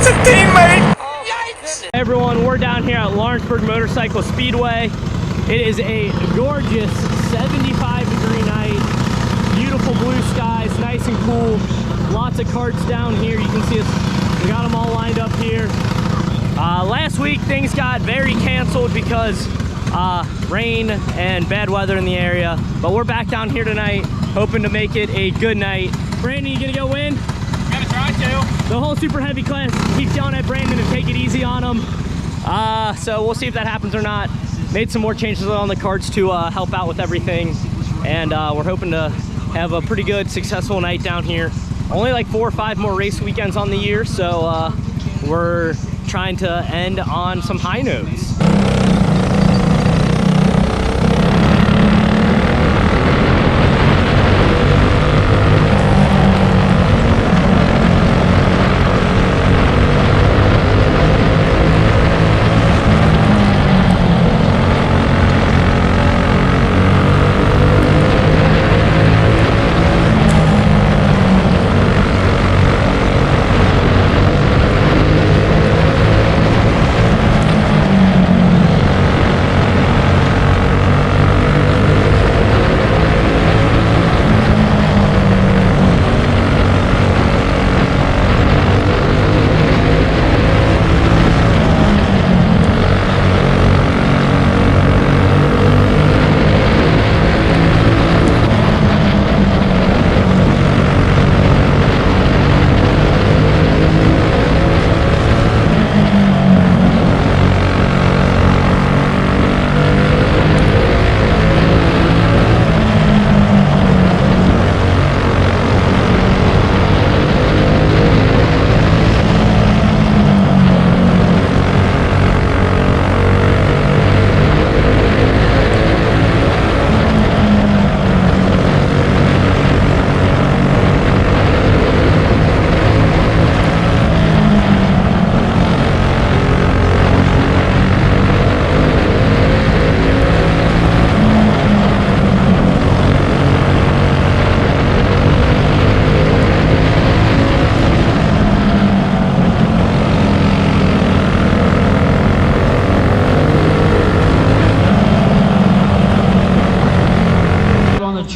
That's a teammate! Hey everyone, we're down here at Lawrenceburg Motorcycle Speedway. It is a gorgeous 75-degree night. Beautiful blue skies, nice and cool. Lots of karts down here. You can see us, we got them all lined up here. Last week things got very canceled because rain and bad weather in the area. But we're back down here tonight, hoping to make it a good night. Brandon, you gonna go win? Gonna try to. The whole super heavy class keeps yelling at Brandon to take it easy on him. So we'll see if that happens or not. Made some more changes on the carts to help out with everything. And we're hoping to have a pretty good, successful night down here. Only like 4 or 5 more race weekends on the year, so we're trying to end on some high notes.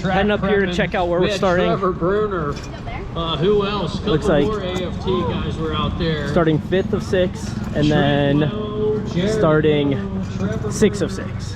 Heading up here to check out where we're starting. Trevor Bruner. Who else? Looks like more AFT guys were out there. Starting 5th of 6, and then starting 6th of 6.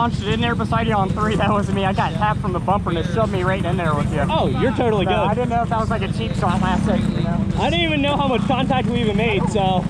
launched it in there beside you on 3, that was me. I got tapped from the bumper and it shoved me right in there with you. Oh, you're totally So, good. I didn't know if that was like a cheap shot last second, you know? I didn't even know how much contact we even made, so.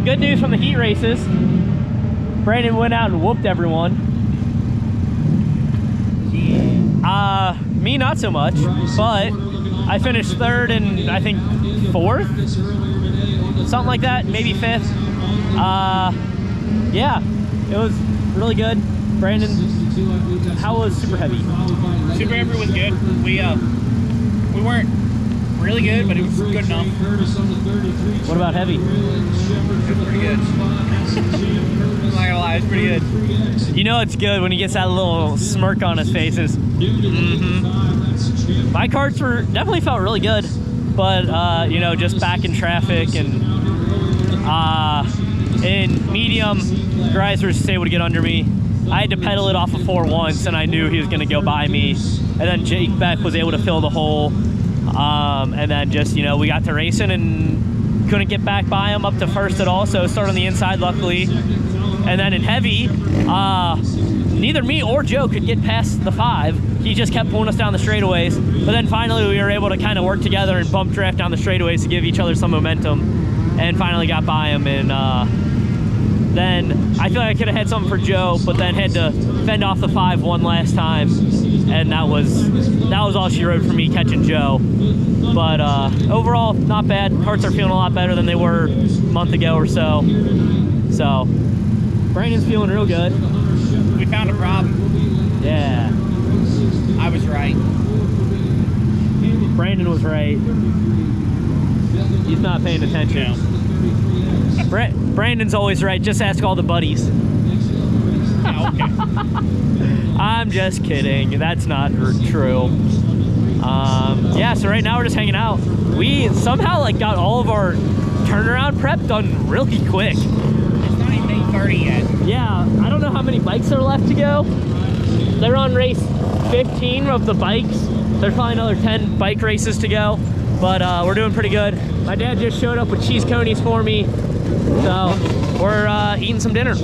Good news from the heat races. Brandon went out and whooped everyone. Me not so much, but I finished third and I think fourth, something like that, maybe fifth. Yeah, it was really good. Brandon How was Super Heavy? Super Heavy was good. We weren't really good, but it was good enough. What about Heavy? It was pretty good. I'm not gonna lie, it's pretty good. You know it's good when he gets that little smirk on his face. My karts were definitely felt really good, but you know, just back in traffic and in medium, guys were just able to get under me. I had to pedal it off of 4 once, and I knew he was going to go by me. And then Jake Beck was able to fill the hole, and then just, you know, we got to racing and couldn't get back by him up to first at all. So started on the inside, luckily. And then in Heavy, neither me or Joe could get past the 5. He just kept pulling us down the straightaways. But then finally we were able to kind of work together and bump draft down the straightaways to give each other some momentum, and finally got by him. And then I feel like I could have had something for Joe, but then had to fend off the 5 one last time, and that was all she wrote for me catching Joe. But overall, not bad. Karts are feeling a lot better than they were a month ago or so. So Brandon's feeling real good. We found a problem. Yeah. I was right. Brandon was right. He's not paying attention. Brandon's always right. Just ask all the buddies. Yeah, okay. I'm just kidding. That's not true. Yeah, so right now we're just hanging out. We somehow like got all of our turnaround prep done really quick. It's not even 8:30 yet. Yeah, I don't know how many bikes are left to go. They're on race 15 of the bikes. There's probably another 10 bike races to go, but we're doing pretty good. My dad just showed up with cheese conies for me, so we're eating some dinner.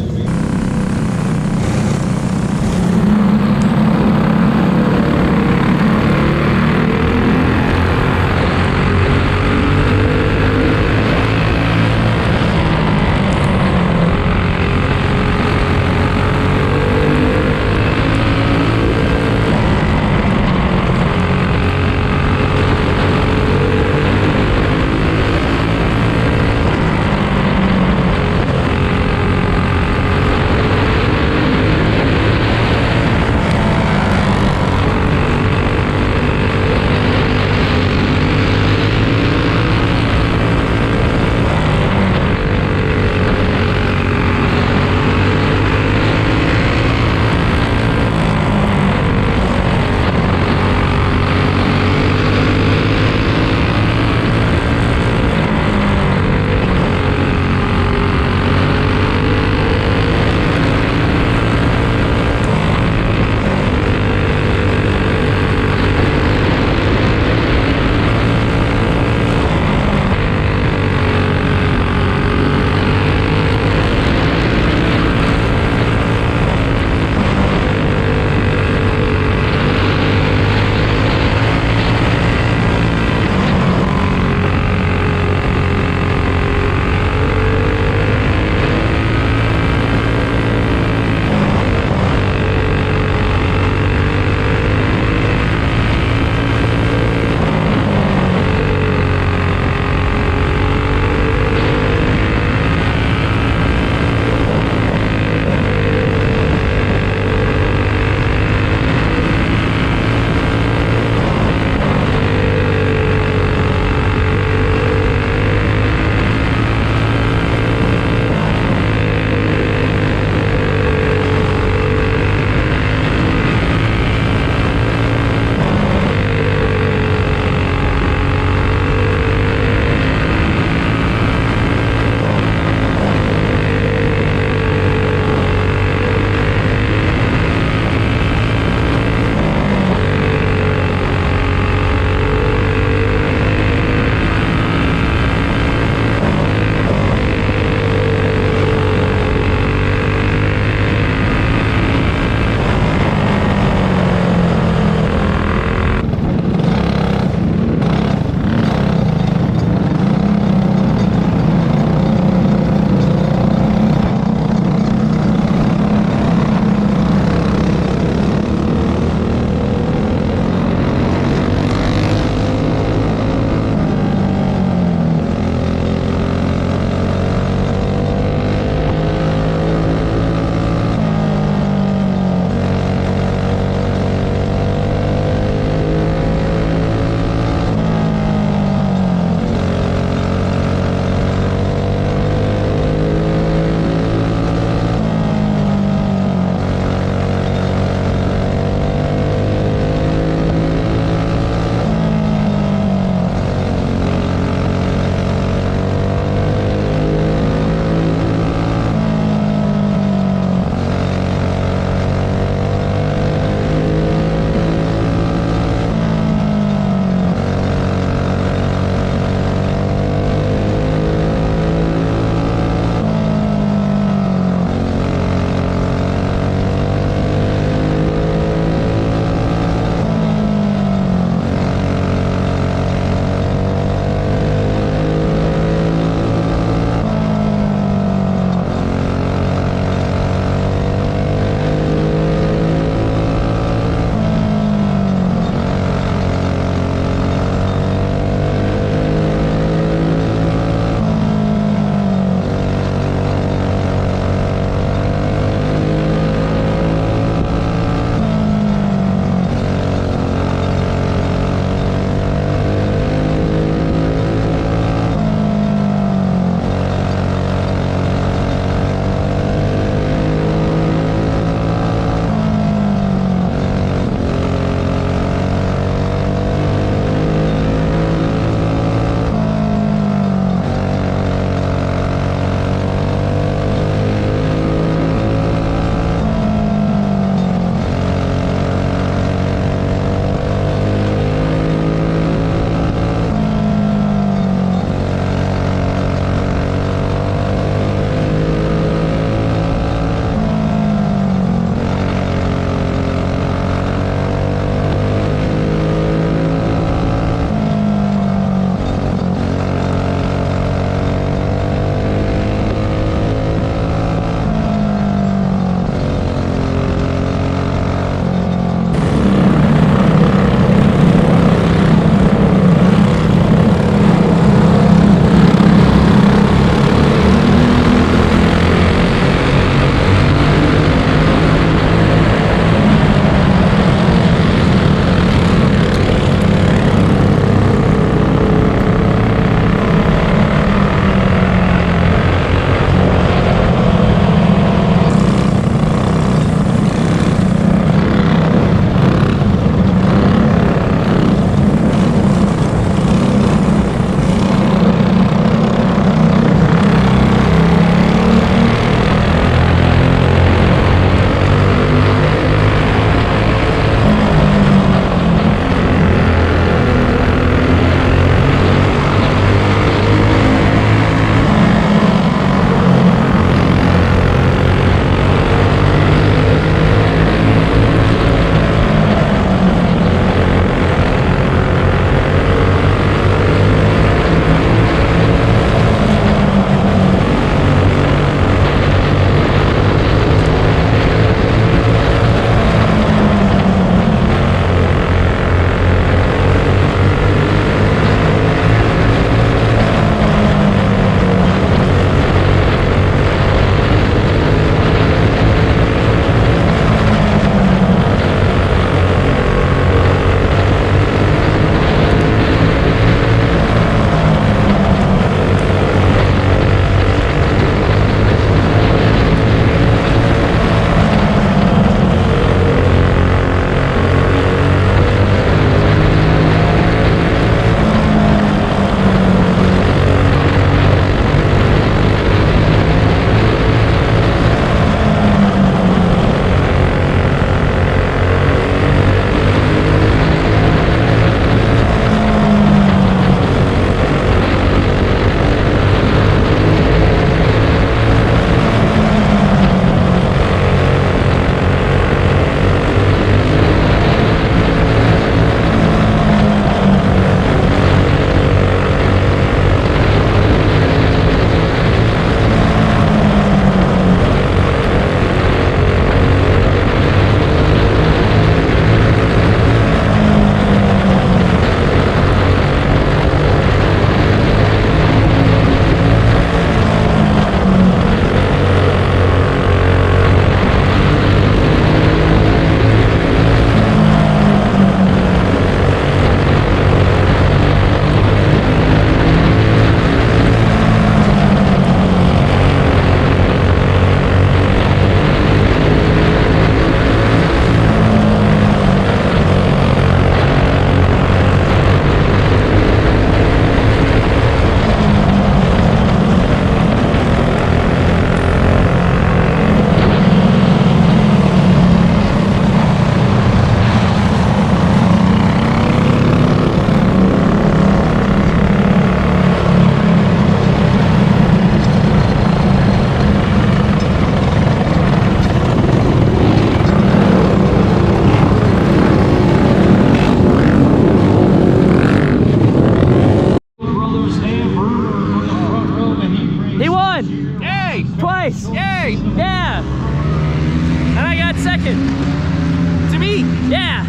second. To me? Yeah.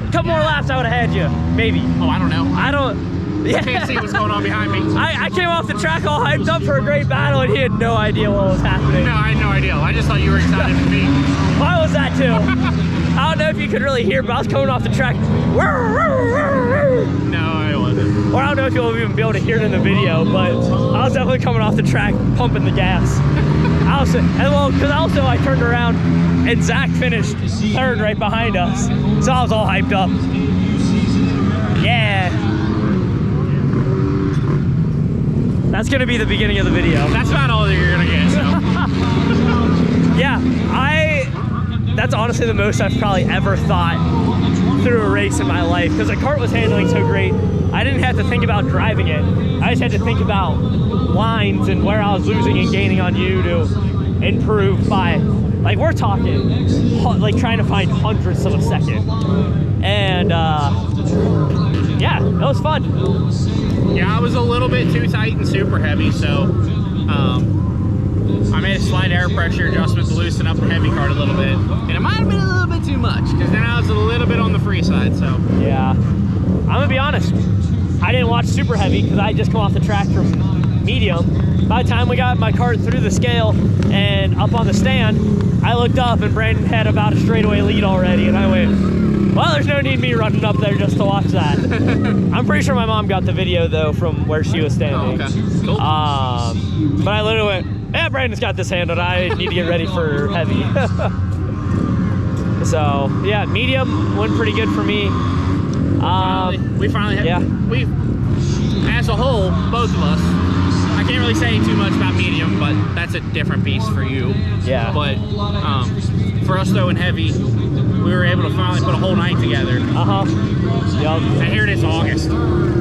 A couple more laps, I would have had you. Maybe. Oh, I don't know. I don't. I can't see what's going on behind me. I came off the track all hyped up for a great battle, and he had no idea what was happening. No, I had no idea. I just thought you were excited for me. I was that too. I don't know if you could really hear, but I was coming off the track. No, I wasn't. Or I don't know if you'll even be able to hear it in the video, but I was definitely coming off the track, pumping the gas. Because I turned around and Zach finished third right behind us, so I was all hyped up. Yeah. That's gonna be the beginning of the video. That's about all that you're gonna get, so. Yeah, that's honestly the most I've probably ever thought through a race in my life, because the kart was handling so great. I didn't have to think about driving it. I just had to think about lines and where I was losing and gaining on you to improve by, like, we're talking, like, trying to find hundredths of a second. And yeah, it was fun. Yeah, I was a little bit too tight and super heavy, so I made a slight air pressure adjustment to loosen up the heavy cart a little bit. And it might have been a little bit too much, because then I was a little bit on the free side, so. Yeah, I'm gonna be honest. I didn't watch super heavy because I just come off the track from medium. By the time we got my cart through the scale and up on the stand, I looked up and Brandon had about a straightaway lead already, and I went, well, there's no need me running up there just to watch that. I'm pretty sure my mom got the video though from where she was standing. Oh, okay. Cool. But I literally went, yeah, Brandon's got this handled. I need to get ready for heavy. So yeah, medium went pretty good for me. We finally had, yeah. we, as a whole, both of us, I can't really say too much about medium, but that's a different beast for you. Yeah. But for us though in heavy, we were able to finally put a whole night together. Uh-huh. Yep. And here it is, August.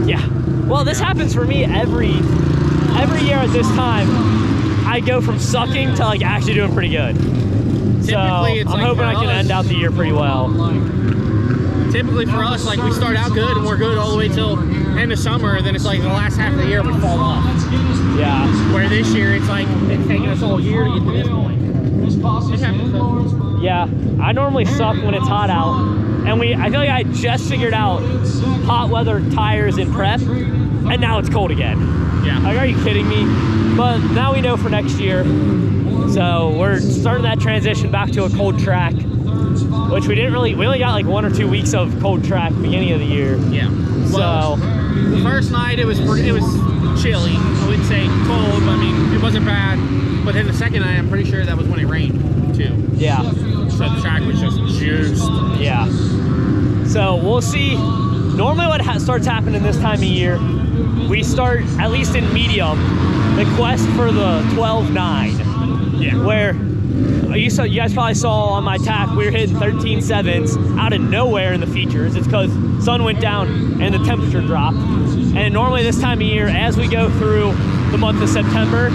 Yeah. Well, this happens for me every year at this time. I go from sucking to like actually doing pretty good. So I'm like hoping I can end out the year pretty well. Typically for us, like we start out good and we're good all the way till end of summer, and then it's like the last half of the year we fall off. Yeah. Where this year it's like it's taking us all year to get to this point. It happens though. Yeah. I normally suck when it's hot out, and I feel like I just figured out hot weather tires in prep, and now it's cold again. Yeah. Like, are you kidding me? But now we know for next year. So we're starting that transition back to a cold track, which we only got like 1 or 2 weeks of cold track beginning of the year. Yeah. Well, So the first night it was chilly. I wouldn't say cold, but I mean it wasn't bad. But then the second night, I'm pretty sure that was when it rained too. yeah. So the track was just juiced. Yeah. So we'll see. Normally what starts happening this time of year, we start, at least in medium, the quest for the 12.9. Yeah. Where you guys probably saw on my tack, we were hitting 13.7s out of nowhere in the features. It's because sun went down and the temperature dropped. And normally this time of year, as we go through the month of September,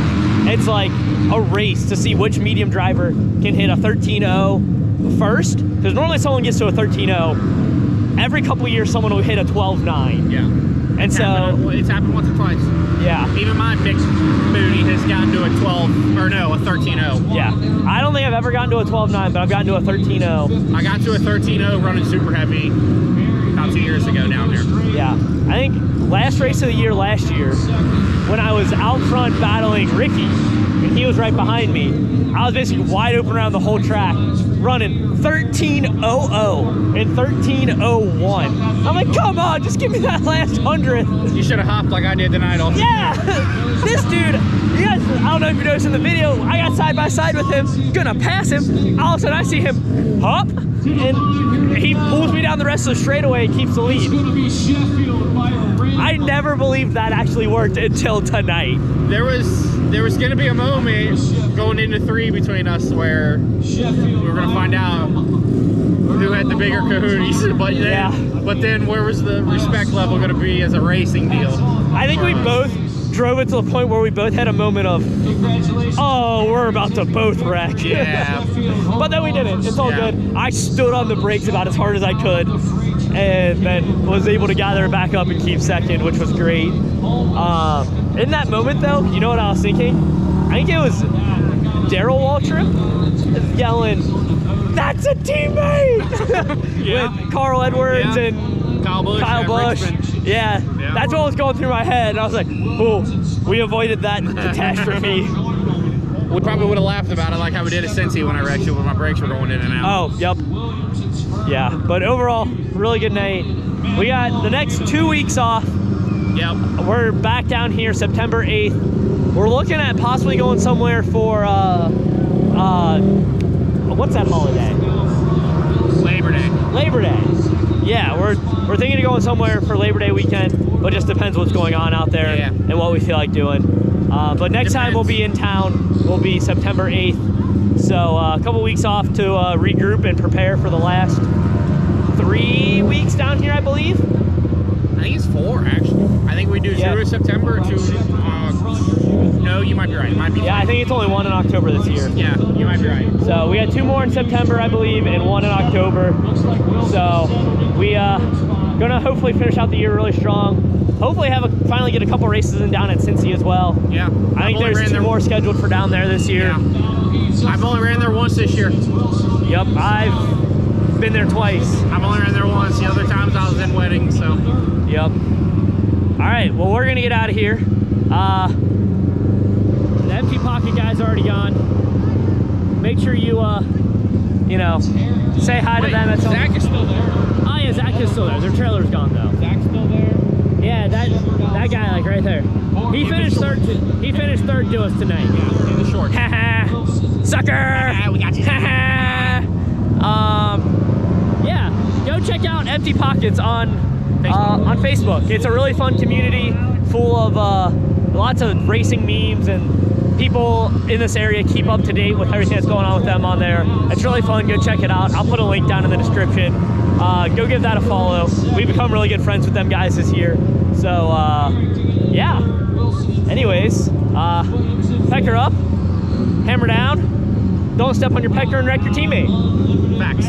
it's like a race to see which medium driver can hit a 13.0 first. Because normally someone gets to a 13.0. Every couple of years, someone will hit a 12.9. Yeah. And It's happened once or twice. Yeah. Even my big booty has gotten to a 13.0. Yeah. I don't think I've ever gotten to a 12.9, but I've gotten to a 13.0. I got to a 13.0 running super heavy about 2 years ago down there. Yeah. I think last race of the year last year, when I was out front battling Ricky, and he was right behind me, I was basically wide open around the whole track, running 13.00 and 13.01. I'm like, come on, just give me that last 100th. You should have hopped like I did tonight also. Yeah! This dude, you guys, I don't know if you noticed in the video, I got side by side with him, gonna pass him. All of a sudden I see him hop, and he pulls me down the rest of the straightaway and keeps the lead. I never believed that actually worked until tonight. There was gonna be a moment going into 3 between us where we were gonna find out who had the bigger kahooties, but then where was the respect level gonna be as a racing deal? I think we both drove it to the point where we both had a moment of, oh, we're about to both wreck. Yeah. But then we didn't. It's all good. I stood on the brakes about as hard as I could, and then was able to gather it back up and keep second, which was great. In that moment though, you know what I was thinking? I think it was Daryl Waltrip yelling, that's a teammate! Yeah. With Carl Edwards Yeah. and Kyle Busch. Kyle at Busch. Richmond. Yeah, that's what was going through my head. And I was like, oh, we avoided that catastrophe. We probably would have laughed about it like how we did at Cincy when I wrecked it when my brakes were going in and out. Oh, yep. Yeah, but overall, really good night. We got the next 2 weeks off. Yep. We're back down here September 8th. We're looking at possibly going somewhere for, what's that holiday? Labor Day. Labor Day. Yeah, we're thinking of going somewhere for Labor Day weekend, but it just depends what's going on out there and what we feel like doing. But next time we'll be in town will be September 8th. So a couple weeks off to regroup and prepare for the last 3 weeks down here, I believe. I think it's 4 actually. I think we do 2 September, 2. No, you might be right. It might be. Yeah, I think it's only 1 in October this year. Yeah, you might be right. So we got 2 more in September, I believe, and 1 in October. So we gonna hopefully finish out the year really strong. Hopefully finally get a couple races in down at Cincy as well. Yeah. I think there's 2 more scheduled for down there this year. Yeah. I've only ran there once this year. Yep, I've been there twice. I've only ran there once. The other times I was in weddings, so. Yep. All right, well, we're gonna get out of here. The empty pocket guy's already gone. Make sure you, you know, say hi to them at some. Zach is still there. Oh yeah, Zach is still there. Their trailer's gone though. Zach's still there. Yeah, that guy like right there. He finished third. He finished third to us tonight. Yeah, in the short. Sucker! We got you. Yeah, go check out Empty Pockets on Facebook. It's a really fun community full of lots of racing memes, and people in this area keep up to date with everything that's going on with them on there. It's really fun. Go check it out. I'll put a link down in the description. Go give that a follow. We've become really good friends with them guys this year. So yeah. Anyways, pecker up, hammer down. Don't step on your pecker and wreck your teammate. Facts.